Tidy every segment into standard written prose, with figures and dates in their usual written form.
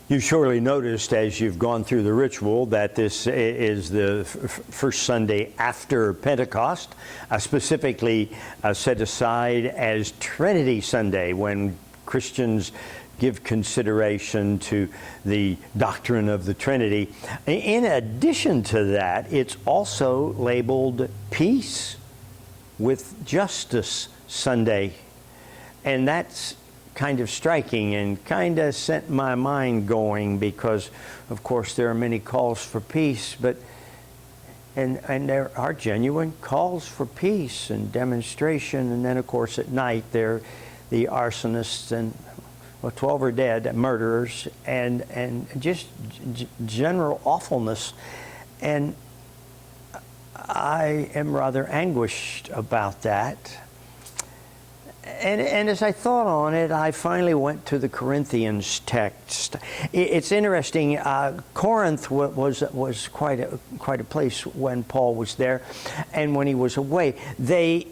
You surely noticed as you've gone through the ritual that this is the first Sunday after Pentecost, specifically set aside as Trinity Sunday, when Christians give consideration to the doctrine of the Trinity. In addition to that, it's also labeled Peace with Justice Sunday. And that's kind of striking and kind of sent my mind going, because of course there are many calls for peace, but and there are genuine calls for peace and demonstration. And then of course at night there are the arsonists, and 12 are dead, murderers, and just general awfulness. And I am rather anguished about that. And as I thought on it, I finally went to the Corinthians text. It's interesting. Corinth was quite a place when Paul was there, and when he was away, they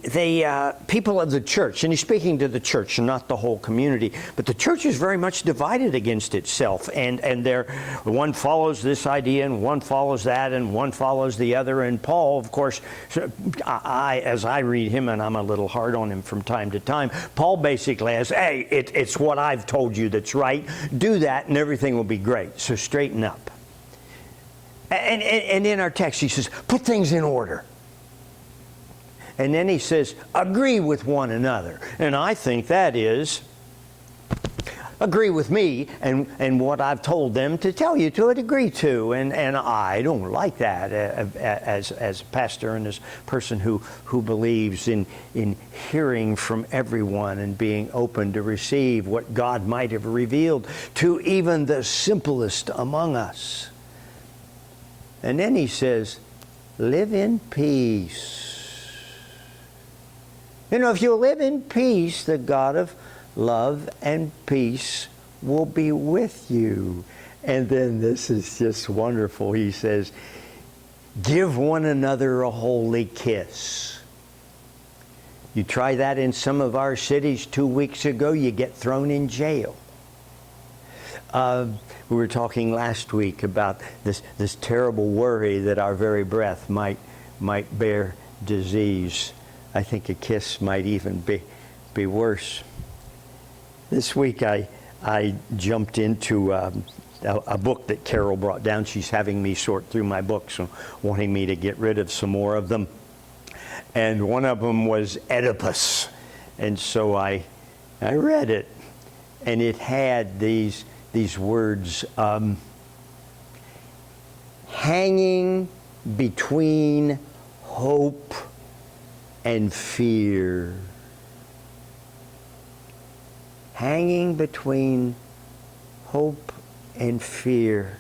people of the church, and he's speaking to the church and not the whole community, but the church is very much divided against itself, and one follows this idea, and one follows that, and one follows the other. And Paul, of course, as I read him, and I'm a little hard on him from time to time, Paul basically says, hey, it's what I've told you that's right. Do that and everything will be great. So straighten up. And in our text he says, put things in order. And then he says, agree with one another. And I think that is, agree with me and what I've told them to tell you to agree to. And I don't like that as a pastor and as a person who believes in hearing from everyone and being open to receive what God might have revealed to even the simplest among us. And then he says, live in peace. You know, if you live in peace, the God of love and peace will be with you. And then this is just wonderful. He says, give one another a holy kiss. You try that in some of our cities 2 weeks ago, you get thrown in jail. We were talking last week about this terrible worry that our very breath might bear disease. I think a kiss might even be worse. This week I jumped into a book that Carol brought down. She's having me sort through my books and wanting me to get rid of some more of them. And one of them was Oedipus. And so I read it. And it had these words, hanging between hope and fear. Hanging between hope and fear.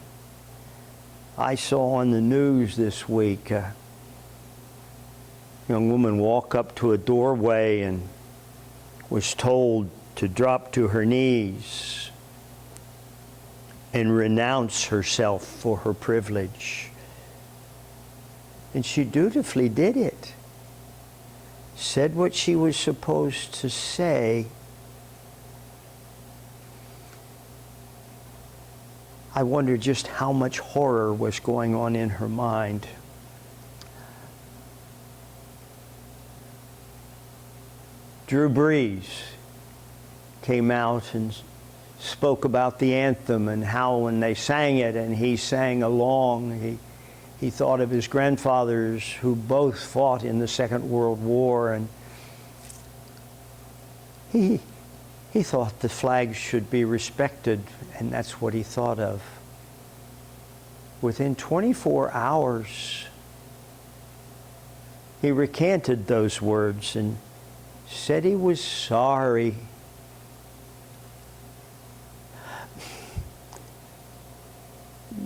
I saw on the news this week a young woman walk up to a doorway and was told to drop to her knees and renounce herself for her privilege. And she dutifully did it. Said what she was supposed to say. I wonder just how much horror was going on in her mind. Drew Brees came out and spoke about the anthem and how when they sang it and he sang along, he thought of his grandfathers who both fought in the Second World War, and he thought the flag should be respected, and that's what he thought of. Within 24 hours, he recanted those words and said he was sorry.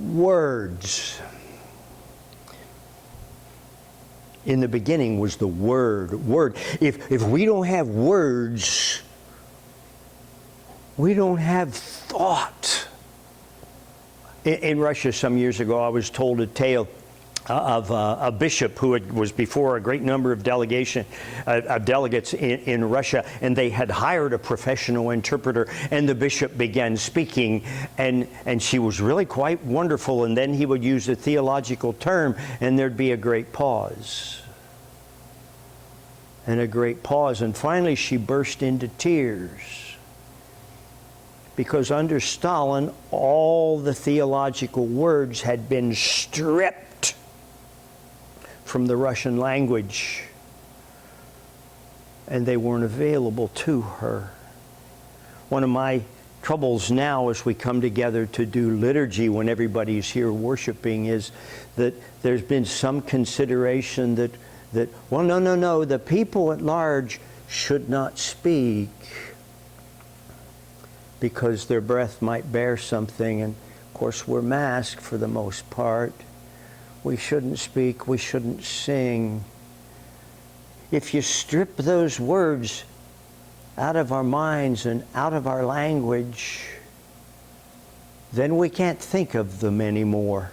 Words. In the beginning was the Word. Word. If we don't have words, we don't have thought. In Russia some years ago, I was told a tale of a bishop who was before a great number of delegates in Russia, and they had hired a professional interpreter, and the bishop began speaking, and she was really quite wonderful, and then he would use a theological term, and there'd be a great pause. And a great pause, and finally she burst into tears. Because under Stalin, all the theological words had been stripped from the Russian language, and they weren't available to her. One of my troubles now as we come together to do liturgy when everybody's here worshiping is that there's been some consideration that well, no, the people at large should not speak because their breath might bear something, and of course we're masked for the most part. We shouldn't speak, we shouldn't sing. If you strip those words out of our minds and out of our language, then we can't think of them anymore.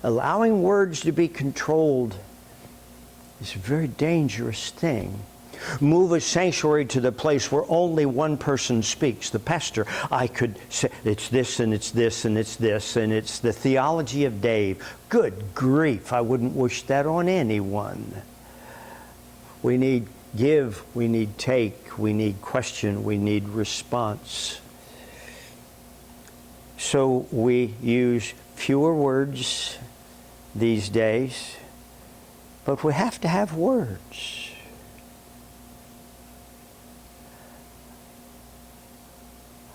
Allowing words to be controlled is a very dangerous thing. Move a sanctuary to the place where only one person speaks. The pastor, I could say, it's this and it's this and it's this, and it's the theology of Dave. Good grief, I wouldn't wish that on anyone. We need give, we need take, we need question, we need response. So we use fewer words these days, but we have to have words.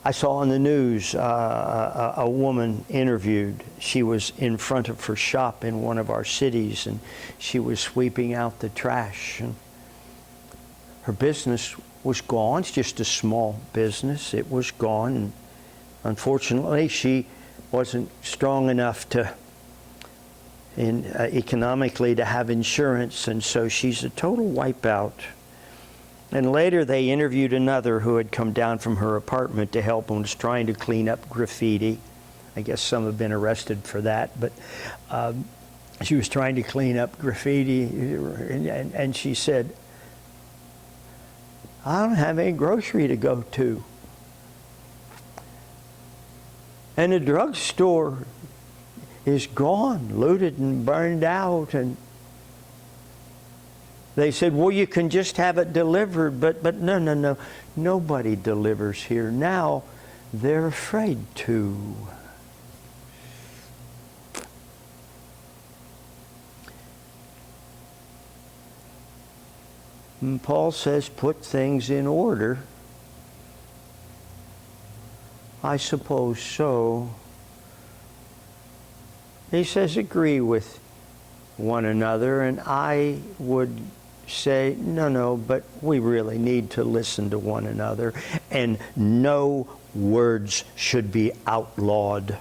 I saw on the news a woman interviewed. She was in front of her shop in one of our cities, and she was sweeping out the trash. And her business was gone. It's just a small business. It was gone. And unfortunately, she wasn't strong enough to, economically, to have insurance, and so she's a total wipeout. And later they interviewed another who had come down from her apartment to help and was trying to clean up graffiti. I guess some have been arrested for that, but she was trying to clean up graffiti, and she said, I don't have any grocery to go to. And the drugstore is gone, looted and burned out, and they said, well, you can just have it delivered, but no. Nobody delivers here. Now they're afraid to. And Paul says, put things in order. I suppose so. He says, agree with one another, and I would say, no, but we really need to listen to one another, and no words should be outlawed.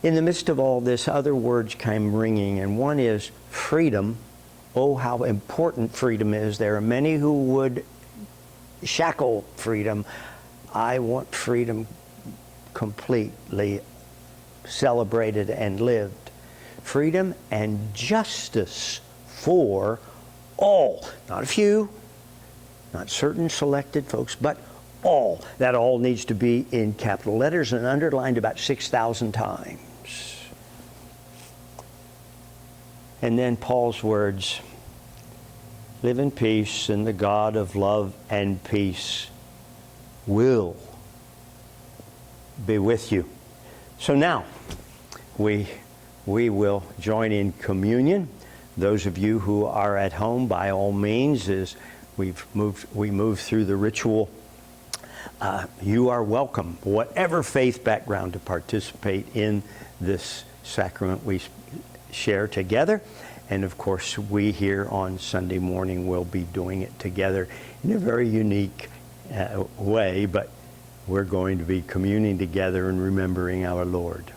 In the midst of all this, other words came ringing, and one is freedom. Oh, how important freedom is. There are many who would shackle freedom. I want freedom completely celebrated and lived. Freedom and justice for all. Not a few, not certain selected folks, but all. That all needs to be in capital letters and underlined about 6,000 times. And then Paul's words, live in peace, and the God of love and peace will be with you. So now we will join in communion. Those of you who are at home, by all means, as we move through the ritual, you are welcome, whatever faith background, to participate in this sacrament we share together. And of course, we here on Sunday morning will be doing it together in a very unique way, but we're going to be communing together and remembering our Lord.